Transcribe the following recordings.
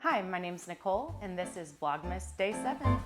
Hi, my name's Nicole, and this is Vlogmas Day 7.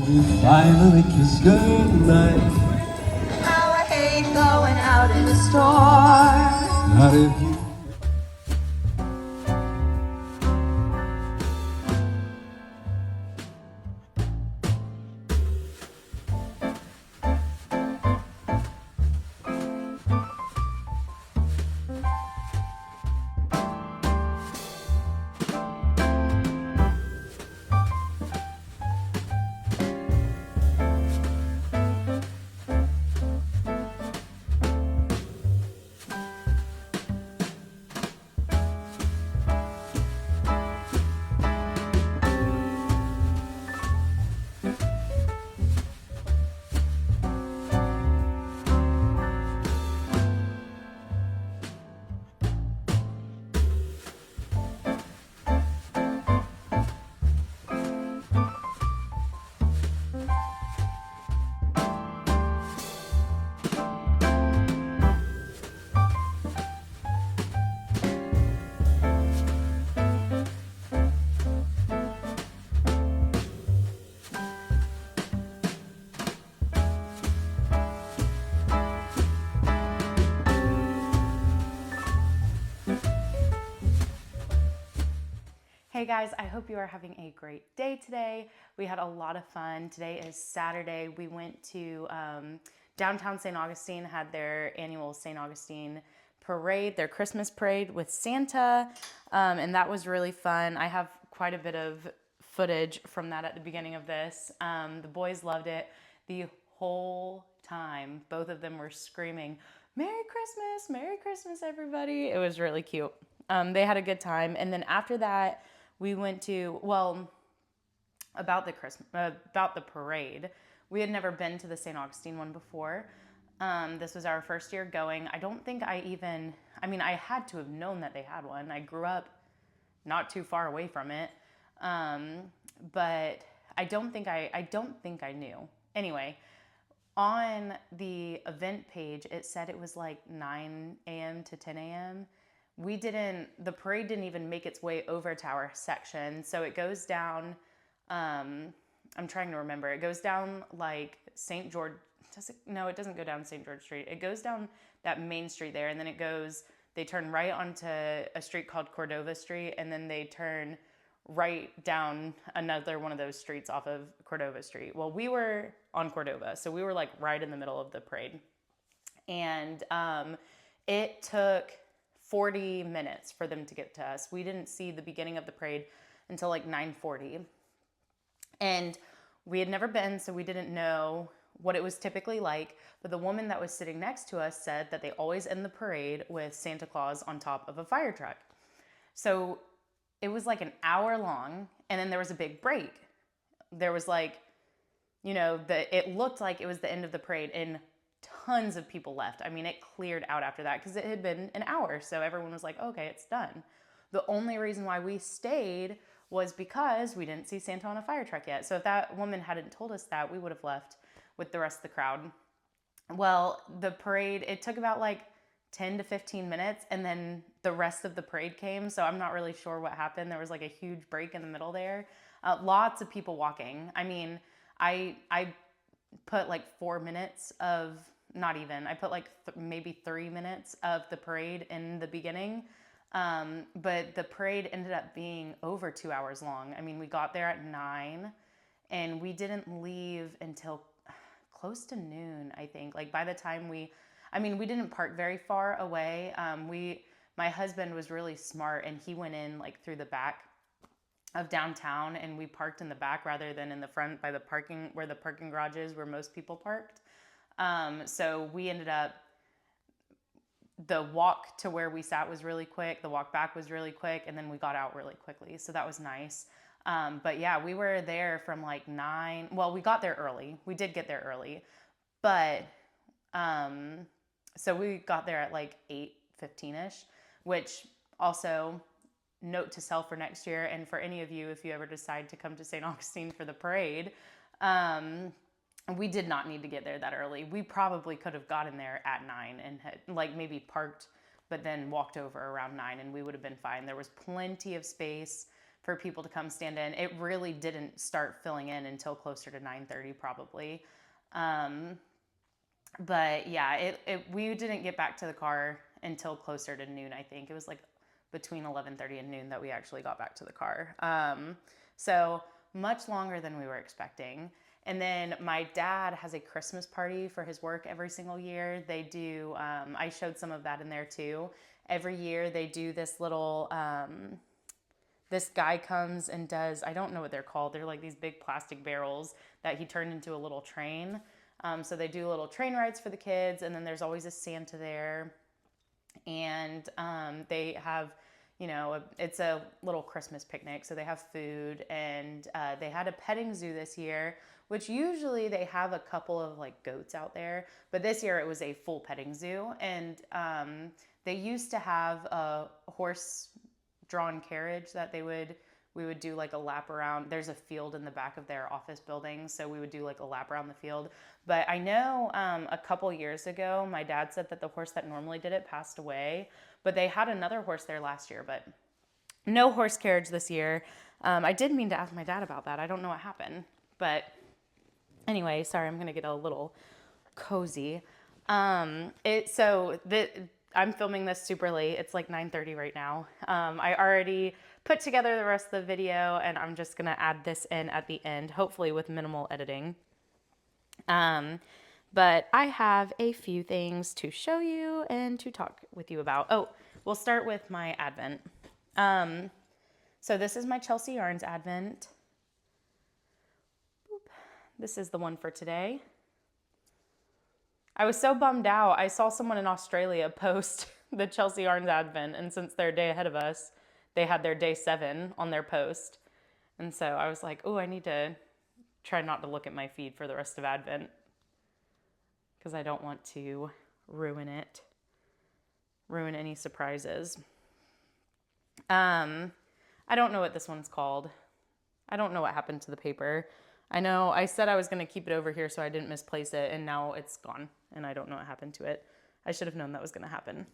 We finally kiss goodnight. How I hate going out in the store. Not if you Hey guys, I hope you are having a great day today. We had a lot of fun. Today is Saturday. We went to downtown St. Augustine, had their annual St. Augustine parade, their Christmas parade with Santa, and that was really fun. I have quite a bit of footage from that at the beginning of this. The boys loved it the whole time. Both of them were screaming, Merry Christmas, everybody." It was really cute. They had a good time. And then after that, we went to, about the parade. We had never been to the St. Augustine one before. This was our first year going. I don't think I had to have known that they had one. I grew up not too far away from it. But I don't think I knew. Anyway, on the event page, it said it was like 9 a.m. to 10 a.m. The parade didn't even make its way over to our section. So it goes down, I'm trying to remember. It goes down like St. George, no, it doesn't go down St. George Street. It goes down that main street there, and then they turn right onto a street called Cordova Street, and then they turn right down another one of those streets off of Cordova Street. Well, we were on Cordova, so we were like right in the middle of the parade. And it took 40 minutes for them to get to us. We didn't see the beginning of the parade until like 9:40. And we had never been, so we didn't know what it was typically like. But the woman that was sitting next to us said that they always end the parade with Santa Claus on top of a fire truck. So it was like an hour long, and then there was a big break. There was like, it looked like it was the end of the parade, and tons of people left. I mean, it cleared out after that because it had been an hour. So everyone was like, okay, it's done. The only reason why we stayed was because we didn't see Santa on a fire truck yet. So if that woman hadn't told us that, we would have left with the rest of the crowd. Well, the parade, it took about like 10 to 15 minutes, and then the rest of the parade came. So I'm not really sure what happened. There was like a huge break in the middle there. Lots of people walking. I mean, I put like 4 minutes of, not even, I put like maybe 3 minutes of the parade in the beginning. But the parade ended up being over 2 hours long. I mean, we got there at 9 and we didn't leave until close to noon, I think. Like by the time we didn't park very far away. My husband was really smart, and he went in like through the back of downtown, and we parked in the back rather than in the front by the parking, where the parking garage is, where most people parked. So we ended up, the walk to where we sat was really quick. The walk back was really quick. And then we got out really quickly. So that was nice. But yeah, we were there from like 9. Well, we got there early. We did get there early. But so we got there at like 8:15ish, which also note to self for next year. And for any of you, if you ever decide to come to St. Augustine for the parade, we did not need to get there that early. We probably could have gotten there at 9 and had like maybe parked, but then walked over around 9, and we would have been fine. There was plenty of space for people to come stand in. It really didn't start filling in until closer to 9:30 probably. But yeah, we didn't get back to the car until closer to noon, I think. It was like between 11:30 and noon that we actually got back to the car. So much longer than we were expecting. And then my dad has a Christmas party for his work every single year. They do, I showed some of that in there too. Every year they do this little, this guy comes and does, I don't know what they're called. They're like these big plastic barrels that he turned into a little train. So they do little train rides for the kids, and then there's always a Santa there. And they have, it's a little Christmas picnic. So they have food, and they had a petting zoo this year, which usually they have a couple of like goats out there. But this year it was a full petting zoo. And they used to have a horse-drawn carriage that we would do like a lap around. There's a field in the back of their office building, so we would do like a lap around the field. But I know a couple years ago, my dad said that the horse that normally did it passed away, but they had another horse there last year, but no horse carriage this year. I did mean to ask my dad about that. I don't know what happened, but anyway, sorry, I'm gonna get a little cozy. I'm filming this super late. It's like 9:30 right now. I already put together the rest of the video, and I'm just gonna add this in at the end, hopefully with minimal editing. But I have a few things to show you and to talk with you about. Oh, we'll start with my Advent. So this is my Chelsea Yarns Advent. Boop. This is the one for today. I was so bummed out. I saw someone in Australia post the Chelsea Yarns Advent, and since they're a day ahead of us, they had their day 7 on their post. And so I was like, oh, I need to try not to look at my feed for the rest of Advent because I don't want to ruin any surprises. I don't know what this one's called. I don't know what happened to the paper. I know I said I was going to keep it over here so I didn't misplace it, and now it's gone, and I don't know what happened to it. I should have known that was going to happen.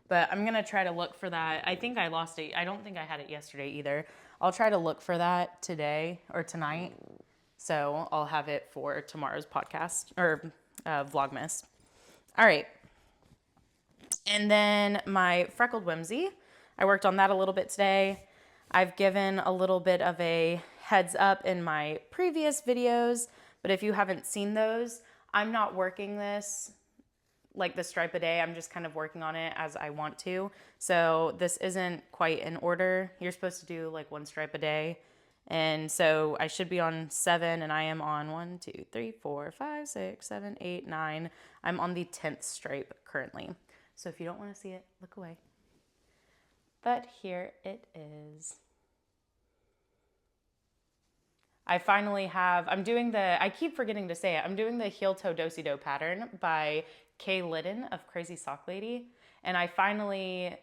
But I'm going to try to look for that. I think I lost it. I don't think I had it yesterday either. I'll try to look for that today or tonight. So I'll have it for tomorrow's podcast or Vlogmas. All right. And then my freckled whimsy. I worked on that a little bit today. I've given a little bit of a heads up in my previous videos, but if you haven't seen those, I'm not working this like the stripe a day. I'm just kind of working on it as I want to. So this isn't quite in order. You're supposed to do like 1 stripe a day. And so I should be on 7, and I am on 1, 2, 3, 4, 5, 6, 7, 8, 9. I'm on the 10th stripe currently. So if you don't want to see it, look away. But here it is. I finally have, I keep forgetting to say it, I'm doing the heel toe do-si-do pattern by Kay Liddon of Crazy Sock Lady. And I finally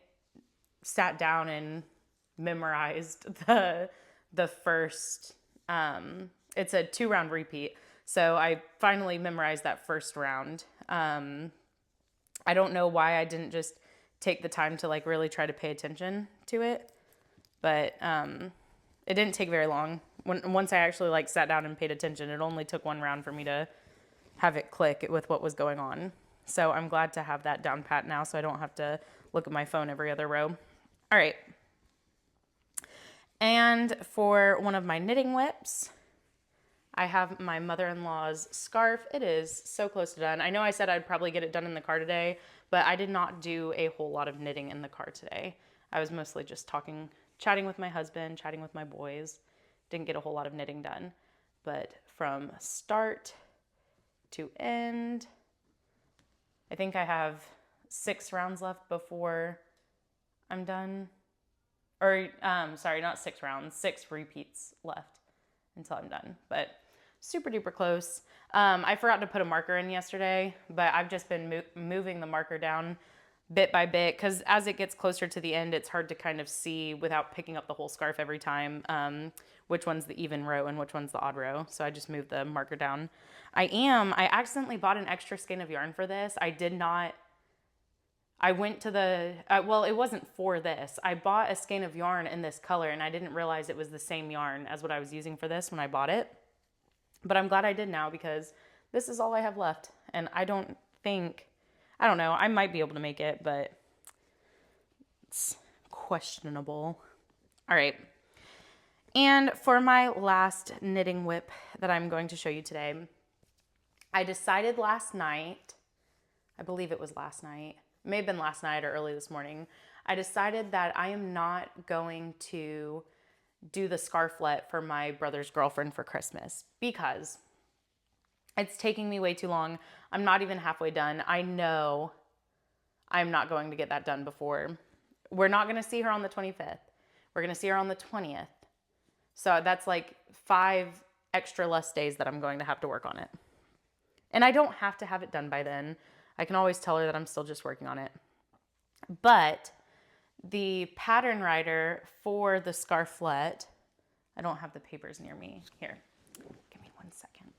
sat down and memorized the first, it's a 2-round repeat. So I finally memorized that first round. I don't know why I didn't just take the time to like really try to pay attention to it, but it didn't take very long. Once I actually like sat down and paid attention, it only took 1 round for me to have it click with what was going on. So I'm glad to have that down pat now so I don't have to look at my phone every other row. All right. And for one of my knitting whips, I have my mother-in-law's scarf. It is so close to done. I know I said I'd probably get it done in the car today, but I did not do a whole lot of knitting in the car today. I was mostly just chatting with my husband, chatting with my boys. Didn't get a whole lot of knitting done. But from start to end, I think I have 6 rounds left before I'm done. Or, sorry, not 6 rounds, 6 repeats left until I'm done. But super duper close. I forgot to put a marker in yesterday, but I've just been moving the marker down bit by bit, because as it gets closer to the end, it's hard to kind of see without picking up the whole scarf every time which one's the even row and which one's the odd row. So I just moved the marker down. I accidentally bought an extra skein of yarn for this. I went to the, well, it wasn't for this. I bought a skein of yarn in this color, and I didn't realize it was the same yarn as what I was using for this when I bought it. But I'm glad I did now, because this is all I have left. And I don't know, I might be able to make it, but it's questionable. All right. And for my last knitting whip that I'm going to show you today, I decided last night, I believe it was last night, it may have been last night or early this morning, I decided that I am not going to do the scarflet for my brother's girlfriend for Christmas, because it's taking me way too long. I'm not even halfway done. I know I'm not going to get that done before. We're not going to see her on the 25th. We're going to see her on the 20th. So that's like 5 extra less days that I'm going to have to work on it. And I don't have to have it done by then. I can always tell her that I'm still just working on it. But the pattern writer for the scarflet, I don't have the papers near me. Here, give me 1 second.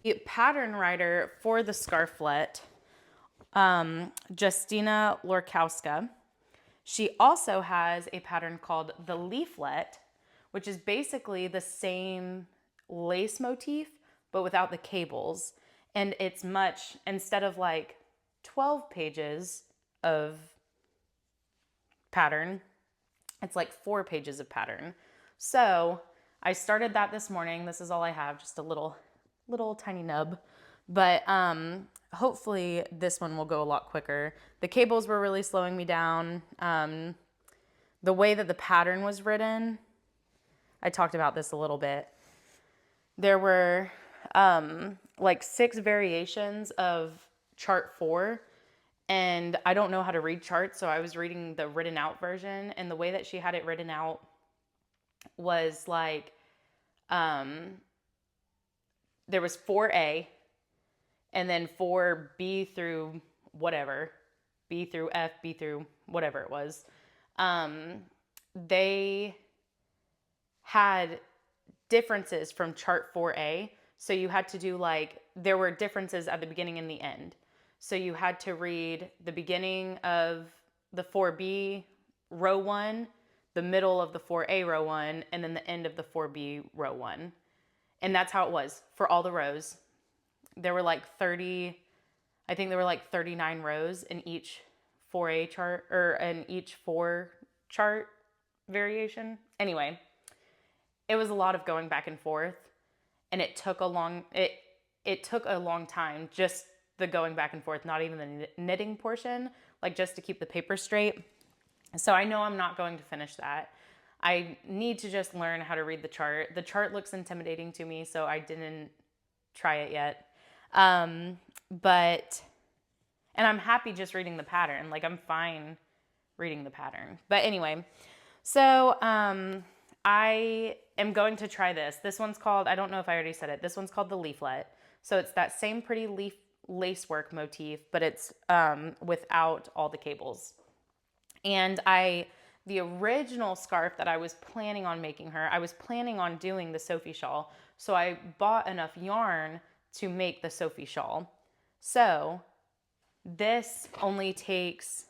The pattern writer for the scarflet, Justina Lorkowska, she also has a pattern called the leaflet, which is basically the same lace motif, but without the cables. And it's instead of like 12 pages of pattern, it's like 4 pages of pattern. So I started that this morning. This is all I have, just a little tiny nub. But hopefully this one will go a lot quicker. The cables were really slowing me down. The way that the pattern was written, I talked about this a little bit. There were like 6 variations of chart 4, and I don't know how to read charts, so I was reading the written out version, and the way that she had it written out was like there was 4A, and then 4B through whatever, B through F, B through whatever it was. They had differences from chart 4A. So you had to do there were differences at the beginning and the end. So you had to read the beginning of the 4B row 1, the middle of the 4A row 1, and then the end of the 4B row 1. And that's how it was for all the rows. There were like 39 rows in each 4A chart, or in each 4 chart variation. Anyway, it was a lot of going back and forth, and it took a long time, just the going back and forth, not even the knitting portion, like just to keep the paper straight. So I know I'm not going to finish that. I need to just learn how to read the chart. The chart looks intimidating to me, so I didn't try it yet. But and I'm happy just reading the pattern. Like, I'm fine reading the pattern. But anyway, so I am going to try this. This one's called, I don't know if I already said it, this one's called the leaflet. So it's that same pretty lacework motif, but it's without all the cables. And the original scarf that I was planning on making her, I was planning on doing the Sophie shawl. So I bought enough yarn to make the Sophie shawl. So this only takes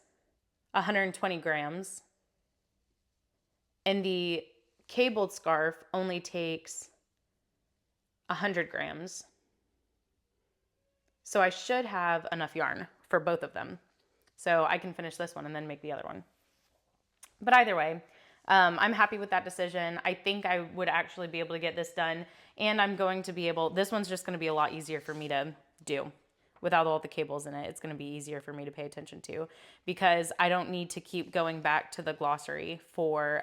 120 grams, and the cabled scarf only takes 100 grams. So I should have enough yarn for both of them. So I can finish this one and then make the other one. But either way, I'm happy with that decision. I think I would actually be able to get this done, and I'm going to be able, this one's just going to be a lot easier for me to do. Without all the cables in it, it's going to be easier for me to pay attention to, because I don't need to keep going back to the glossary for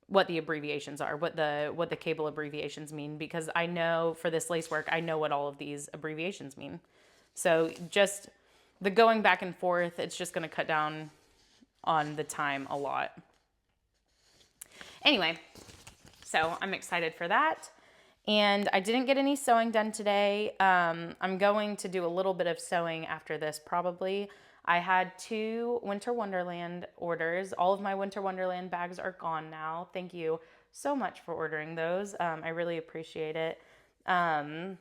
what the abbreviations are, what the cable abbreviations mean, because I know for this lace work, I know what all of these abbreviations mean. So just the going back and forth, it's just going to cut down on the time a lot. Anyway, so I'm excited for that. And I didn't get any sewing done today. I'm going to do a little bit of sewing after this probably. I had 2 Winter Wonderland orders. All of my Winter Wonderland bags are gone now. Thank you so much for ordering those. I really appreciate it. I've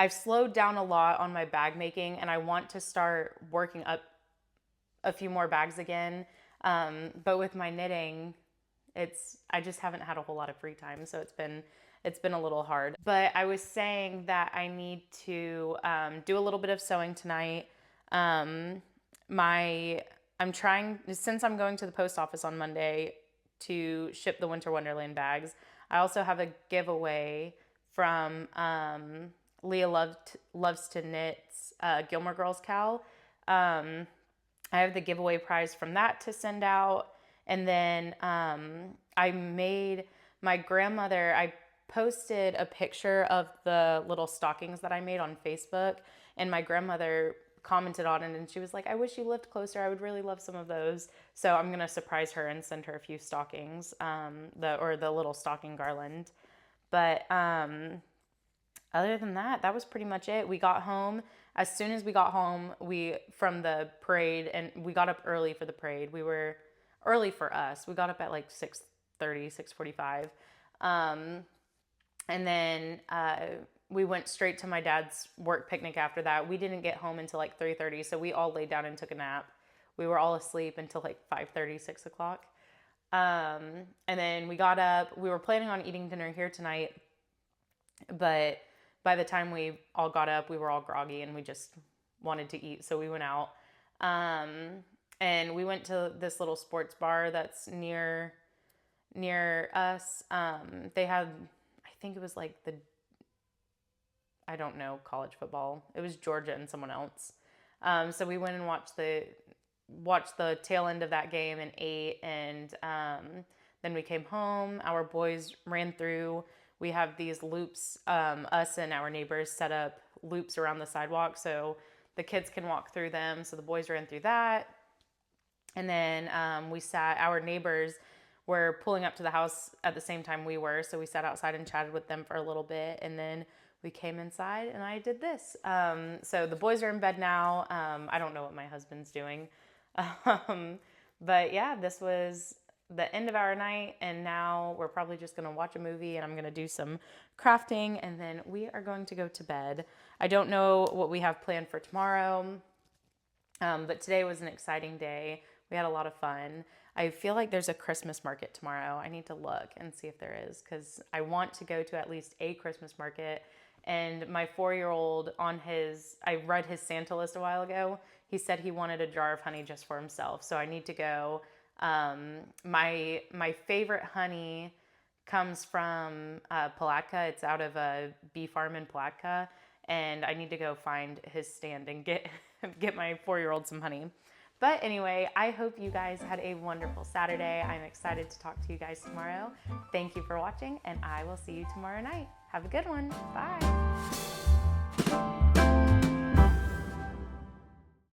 slowed down a lot on my bag making, and I want to start working up a few more bags again. But with my knitting, I just haven't had a whole lot of free time, so it's been a little hard. But I was saying that I need to do a little bit of sewing tonight. I'm trying, since I'm going to the post office on Monday to ship the Winter Wonderland bags, I also have a giveaway from Leah Loves to Knit's Gilmore Girls cowl. I have the giveaway prize from that to send out. And then I made my grandmother, I posted a picture of the little stockings that I made on Facebook, and my grandmother commented on it, and she was like, I wish you lived closer. I would really love some of those. So I'm going to surprise her and send her a few stockings, the little stocking garland. But other than that, that was pretty much it. We got home. As soon as we got home, from the parade, and we got up early for the parade. We were early for us. We got up at like 6:30, 6:45. And then we went straight to my dad's work picnic after that. We didn't get home until like 3:30, so we all laid down and took a nap. We were all asleep until like 5:30, 6 o'clock. And then we got up. We were planning on eating dinner here tonight, but by the time we all got up, we were all groggy and we just wanted to eat, so we went out. And we went to this little sports bar that's near us. They had, I think it was like I don't know, college football. It was Georgia and someone else. So we went and watched the tail end of that game and ate, and then we came home. Our boys ran through. We have these loops, us and our neighbors set up loops around the sidewalk so the kids can walk through them. So the boys ran through that. And then our neighbors were pulling up to the house at the same time we were. So we sat outside and chatted with them for a little bit. And then we came inside and I did this. So the boys are in bed now. I don't know what my husband's doing. But yeah, this was the end of our night. And now we're probably just going to watch a movie, and I'm going to do some crafting, and then we are going to go to bed. I don't know what we have planned for tomorrow. But today was an exciting day. We had a lot of fun. I feel like there's a Christmas market tomorrow. I need to look and see if there is, because I want to go to at least a Christmas market. And my 4-year-old I read his Santa list a while ago. He said he wanted a jar of honey just for himself. So I need to go My favorite honey comes from Palatka. It's out of a bee farm in Palatka, and I need to go find his stand and get my 4-year-old some honey. But anyway, I hope you guys had a wonderful Saturday. I'm excited to talk to you guys tomorrow. Thank you for watching, and I will see you tomorrow night. Have a good one. Bye.